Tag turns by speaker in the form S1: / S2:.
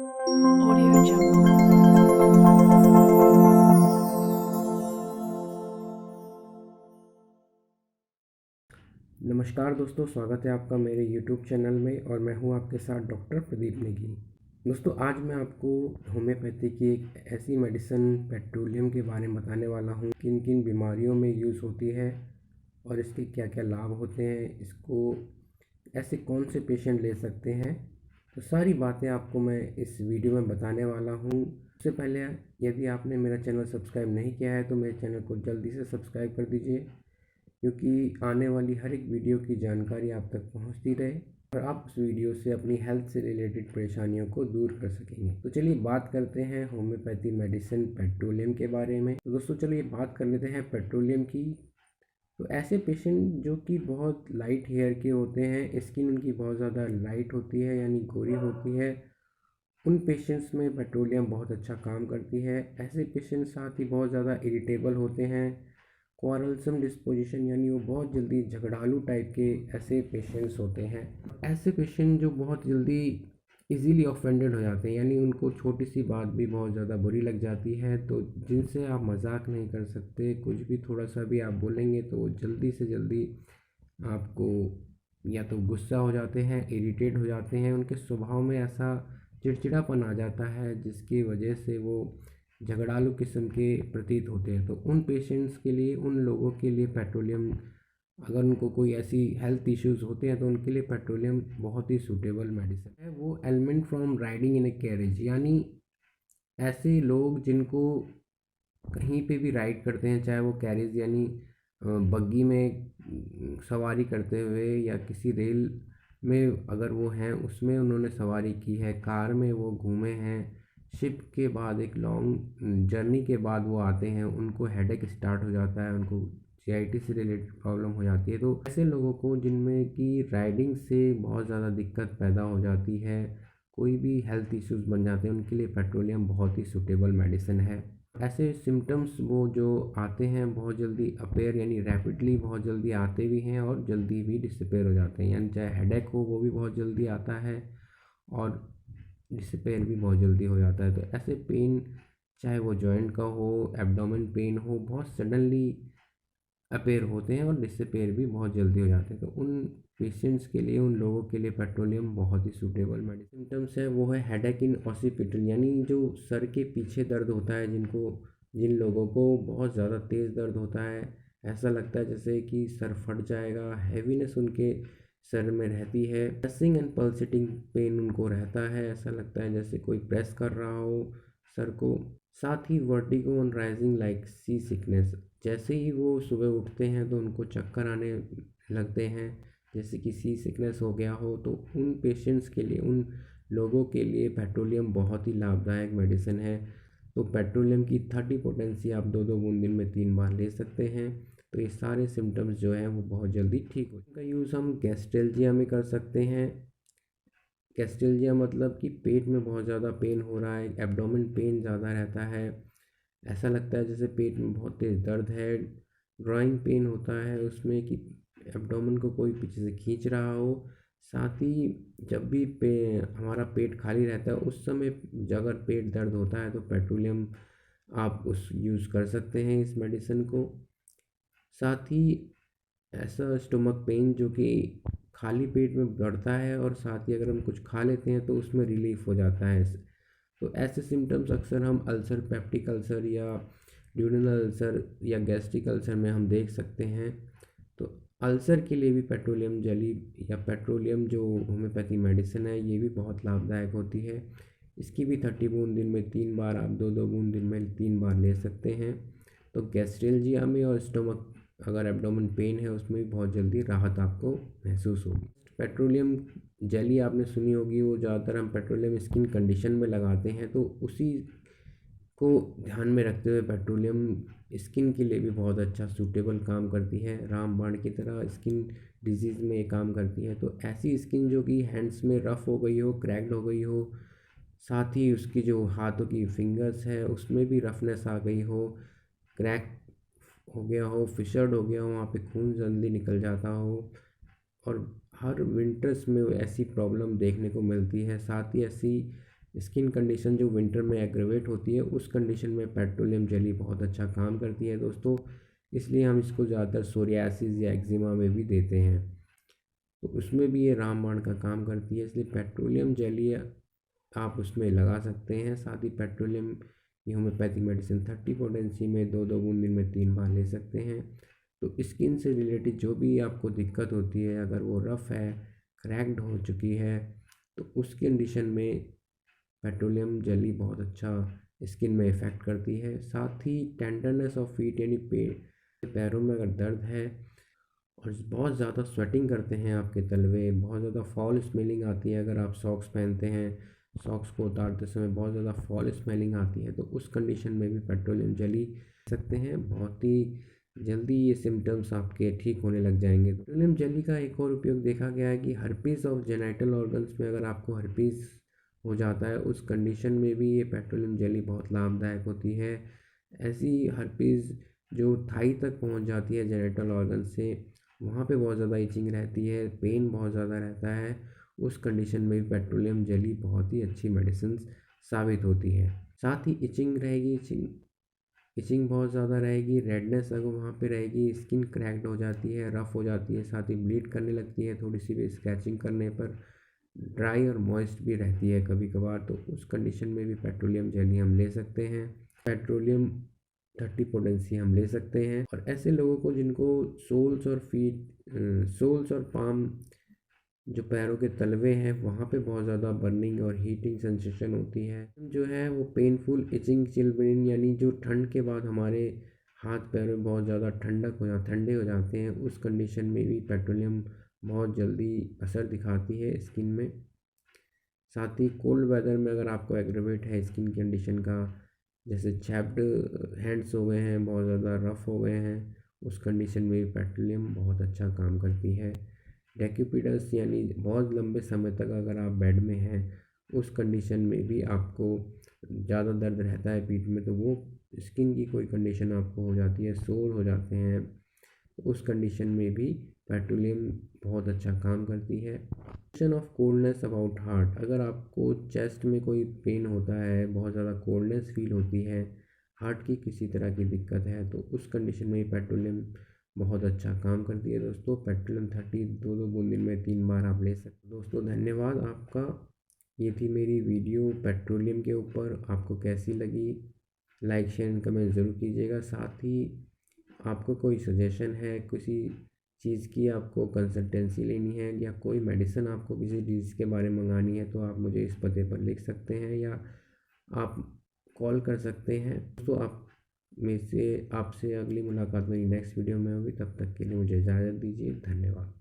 S1: Audio Jungle.
S2: नमस्कार दोस्तों, स्वागत है आपका मेरे YouTube चैनल में और मैं हूं आपके साथ डॉक्टर प्रदीप नेगी। दोस्तों, आज मैं आपको होम्योपैथी की एक ऐसी मेडिसिन पेट्रोलियम के बारे में बताने वाला हूं, किन किन बीमारियों में यूज़ होती है और इसके क्या क्या लाभ होते हैं, इसको ऐसे कौन से पेशेंट ले सकते हैं। तो सारी बातें आपको मैं इस वीडियो में बताने वाला हूँ। उससे पहले यदि आपने मेरा चैनल सब्सक्राइब नहीं किया है तो मेरे चैनल को जल्दी से सब्सक्राइब कर दीजिए, क्योंकि आने वाली हर एक वीडियो की जानकारी आप तक पहुंचती रहे और आप उस वीडियो से अपनी हेल्थ से रिलेटेड परेशानियों को दूर कर सकेंगे। तो चलिए बात करते हैं होम्योपैथी मेडिसिन पेट्रोलियम के बारे में। तो दोस्तों, चलिए बात कर लेते हैं पेट्रोलियम की। तो ऐसे पेशेंट जो कि बहुत लाइट हेयर के होते हैं, स्किन उनकी बहुत ज़्यादा लाइट होती है यानी गोरी होती है, उन पेशेंट्स में पेट्रोलियम बहुत अच्छा काम करती है। ऐसे पेशेंट साथ ही बहुत ज़्यादा इरिटेबल होते हैं, क्वारलसम डिस्पोजिशन यानी वो बहुत जल्दी झगड़ालू टाइप के ऐसे पेशेंट्स होते हैं। ऐसे पेशेंट जो बहुत जल्दी इजीली ऑफेंडेड हो जाते हैं, यानी उनको छोटी सी बात भी बहुत ज़्यादा बुरी लग जाती है, तो जिनसे आप मजाक नहीं कर सकते, कुछ भी थोड़ा सा भी आप बोलेंगे तो वो जल्दी से जल्दी आपको या तो गुस्सा हो जाते हैं, इरिटेट हो जाते हैं, उनके स्वभाव में ऐसा चिड़चिड़ापन आ जाता है जिसकी वजह से वो झगड़ालू किस्म के प्रतीत होते हैं। तो उन पेशेंट्स के लिए, उन लोगों के लिए पेट्रोलियम, अगर उनको कोई ऐसी हेल्थ इश्यूज होते हैं तो उनके लिए पेट्रोलियम बहुत ही सूटेबल मेडिसिन है। वो element from riding in A carriage, यानी ऐसे लोग जिनको कहीं पे भी राइड करते हैं, चाहे वो कैरेज यानी बग्गी में सवारी करते हुए या किसी रेल में अगर वो हैं उसमें उन्होंने सवारी की है, कार में वो घूमे हैं, शिप के बाद एक लॉन्ग जर्नी के बाद वो आते हैं, उनको हेडेक स्टार्ट हो जाता है, उनको जीआईटी से रिलेटेड प्रॉब्लम हो जाती है। तो ऐसे लोगों को जिनमें कि राइडिंग से बहुत ज़्यादा दिक्कत पैदा हो जाती है, कोई भी हेल्थ इश्यूज बन जाते हैं, उनके लिए पेट्रोलियम बहुत ही सूटेबल मेडिसिन है। ऐसे सिम्टम्स वो जो आते हैं बहुत जल्दी अपेयर यानी रैपिडली बहुत जल्दी आते भी हैं और जल्दी भी डिसअपेयर हो जाते हैं, यानी चाहे हेडेक हो वो भी बहुत जल्दी आता है और डिसअपेयर भी बहुत जल्दी हो जाता है। तो ऐसे पेन, चाहे वो जॉइंट का हो, एब्डोमेन पेन हो, बहुत सडनली अपेयर होते हैं और डिसअपेयर भी बहुत जल्दी हो जाते हैं। तो उन पेशेंट्स के लिए, उन लोगों के लिए पेट्रोलियम बहुत ही सूटेबल मेडिसिन। सिम्टम्स है वो है हेडेक इन ऑसिपिटल, यानी जो सर के पीछे दर्द होता है, जिन लोगों को बहुत ज़्यादा तेज़ दर्द होता है, ऐसा लगता है जैसे कि सर फट जाएगा, हैवीनेस उनके सर में रहती है, प्रेसिंग एंड पल्सेटिंग पेन उनको रहता है, ऐसा लगता है जैसे कोई प्रेस कर रहा हो सर को। साथ ही vertigo on rising like sea sickness, जैसे ही वो सुबह उठते हैं तो उनको चक्कर आने लगते हैं जैसे कि सी सिकनेस हो गया हो। तो उन पेशेंट्स के लिए, उन लोगों के लिए पेट्रोलियम बहुत ही लाभदायक मेडिसिन है। तो पेट्रोलियम की 30 पोटेंसी आप 2-2 बूंद दिन में 3 बार ले सकते हैं। तो ये सारे सिम्टम्स जो हैं वो बहुत जल्दी ठीक हो। इनका यूज़ हम गैस्ट्रेल्जिया में कर सकते हैं। गैस्ट्रेल्जिया मतलब कि पेट में बहुत ज़्यादा पेन हो रहा है, एब्डोमेन पेन ज़्यादा रहता है, ऐसा लगता है जैसे पेट में बहुत तेज़ दर्द है, ग्रोइंग पेन होता है उसमें कि एब्डोमेन को कोई पीछे से खींच रहा हो। साथ ही जब भी हमारा पेट खाली रहता है उस समय अगर पेट दर्द होता है तो पेट्रोलियम आप उस यूज़ कर सकते हैं इस मेडिसिन को। साथ ही ऐसा स्टोमक पेन जो कि खाली पेट में बढ़ता है और साथ ही अगर हम कुछ खा लेते हैं तो उसमें रिलीफ हो जाता है। तो ऐसे सिम्टम्स अक्सर हम अल्सर, पेप्टिक अल्सर या ड्यूडेनल अल्सर या गैस्ट्रिक अल्सर में हम देख सकते हैं। तो अल्सर के लिए भी पेट्रोलियम जेली या पेट्रोलियम जो होम्योपैथी मेडिसिन है ये भी बहुत लाभदायक होती है। इसकी भी 30 बूंद दिन में 3 बार, आप 2-2 बूंद दिन में 3 बार ले सकते हैं। तो गैस्ट्रेल्जिया में और स्टोमक अगर एब्डोमेन पेन है उसमें भी बहुत जल्दी राहत आपको महसूस होगी। पेट्रोलियम जेली आपने सुनी होगी, वो ज़्यादातर हम पेट्रोलियम स्किन कंडीशन में लगाते हैं, तो उसी को ध्यान में रखते हुए पेट्रोलियम स्किन के लिए भी बहुत अच्छा सूटेबल काम करती है, रामबाण की तरह स्किन डिजीज़ में ये काम करती है। तो ऐसी स्किन जो कि हैंड्स में रफ़ हो गई हो, क्रैक्ड हो गई हो, साथ ही उसकी जो हाथों की फिंगर्स है उसमें भी रफनेस आ गई हो, क्रैक हो गया हो, फिशर्ड हो गया हो, वहाँ पे खून जल्दी निकल जाता हो, और हर विंटर्स में ऐसी प्रॉब्लम देखने को मिलती है। साथ ही ऐसी स्किन कंडीशन जो विंटर में एग्रेवेट होती है, उस कंडीशन में पेट्रोलियम जेली बहुत अच्छा काम करती है दोस्तों। इसलिए हम इसको ज़्यादातर सोरियासिस या एक्जिमा में भी देते हैं, तो उसमें भी ये रामबाण का काम करती है। इसलिए पेट्रोलियम जेली आप उसमें लगा सकते हैं। साथ ही पेट्रोलियम की होम्योपैथिक मेडिसिन 30 पोटेंसी में 2-2 बूंद दिन में 3 बार ले सकते हैं। तो स्किन से रिलेटेड जो भी आपको दिक्कत होती है, अगर वो रफ़ है, क्रैक्ड हो चुकी है, तो उस कंडीशन में पेट्रोलियम जेली बहुत अच्छा स्किन में इफ़ेक्ट करती है। साथ ही टेंडरनेस ऑफ फीट यानी पैरों में अगर दर्द है और बहुत ज़्यादा स्वेटिंग करते हैं आपके तलवे, बहुत ज़्यादा फॉल स्मेलिंग आती है, अगर आप सॉक्स पहनते हैं, सॉक्स को उतारते समय बहुत ज़्यादा फॉल स्मेलिंग आती है, तो उस कंडीशन में भी पेट्रोलियम जेली सकते हैं। बहुत ही जल्दी ये सिम्टम्स आपके ठीक होने लग जाएंगे। पेट्रोलियम जेली का एक और उपयोग देखा गया है कि हर्पीस ऑफ जेनाइटल ऑर्गन्स में अगर आपको हर्पीस हो जाता है, उस कंडीशन में भी ये पेट्रोलियम जेली बहुत लाभदायक होती है। ऐसी हर्पीस जो थाई तक पहुंच जाती है जेनाइटल ऑर्गन से, वहाँ पे बहुत ज़्यादा इचिंग रहती है, पेन बहुत ज़्यादा रहता है, उस कंडीशन में भी पेट्रोलियम जेली बहुत ही अच्छी मेडिसिन साबित होती है। साथ ही इचिंग रहेगी, इचिंग बहुत ज़्यादा रहेगी, रेडनेस अगर वहाँ पे रहेगी, स्किन क्रैक्ड हो जाती है, रफ़ हो जाती है, साथ ही ब्लीड करने लगती है थोड़ी सी भी स्क्रैचिंग करने पर, ड्राई और मॉइस्ट भी रहती है कभी कभार, तो उस कंडीशन में भी पेट्रोलियम जेली हम ले सकते हैं। पेट्रोलियम 30 पोटेंसी हम ले सकते हैं। और ऐसे लोगों को जिनको सोल्स और पाम जो पैरों के तलवे हैं, वहाँ पे बहुत ज़्यादा बर्निंग और हीटिंग सेंसेशन होती है, जो है वो पेनफुल इचिंग चिल्बलिन, यानी जो ठंड के बाद हमारे हाथ पैर में बहुत ज़्यादा ठंडे हो जाते हैं, उस कंडीशन में भी पेट्रोलियम बहुत जल्दी असर दिखाती है स्किन में। साथ ही कोल्ड वेदर में अगर आपको एग्रेवेट है स्किन कंडीशन का, जैसे चैप्ड हैंड्स हो गए हैं, बहुत ज़्यादा रफ़ हो गए हैं, उस कंडीशन में भी पेट्रोलियम बहुत अच्छा काम करती है। डेक्यूपिडस यानी बहुत लंबे समय तक अगर आप बेड में हैं, उस कंडीशन में भी आपको ज़्यादा दर्द रहता है पीठ में, तो वो स्किन की कोई कंडीशन आपको हो जाती है, सोर हो जाते हैं, तो उस कंडीशन में भी पेट्रोलियम बहुत अच्छा काम करती है। Question of coldness about heart, अगर आपको चेस्ट में कोई पेन होता है, बहुत ज़्यादा कोल्डनेस फील होती है, हार्ट की किसी तरह की दिक्कत है, तो उस कंडीशन में पेट्रोलियम बहुत अच्छा काम करती है दोस्तों। पेट्रोलियम 30 2-2 बूंद दिन में 3 बार आप ले सकते हैं। दोस्तों धन्यवाद आपका। ये थी मेरी वीडियो पेट्रोलियम के ऊपर। आपको कैसी लगी, लाइक शेयर एंड कमेंट ज़रूर कीजिएगा। साथ ही आपको कोई सजेशन है, किसी चीज़ की आपको कंसल्टेंसी लेनी है, या कोई मेडिसिन आपको किसी डिजीज़ के बारे में मंगानी है, तो आप मुझे इस पते पर लिख सकते हैं या आप कॉल कर सकते हैं। तो आपसे अगली मुलाकात मेरी नेक्स्ट वीडियो में होगी। तब तक के लिए मुझे इजाज़त दीजिए। धन्यवाद।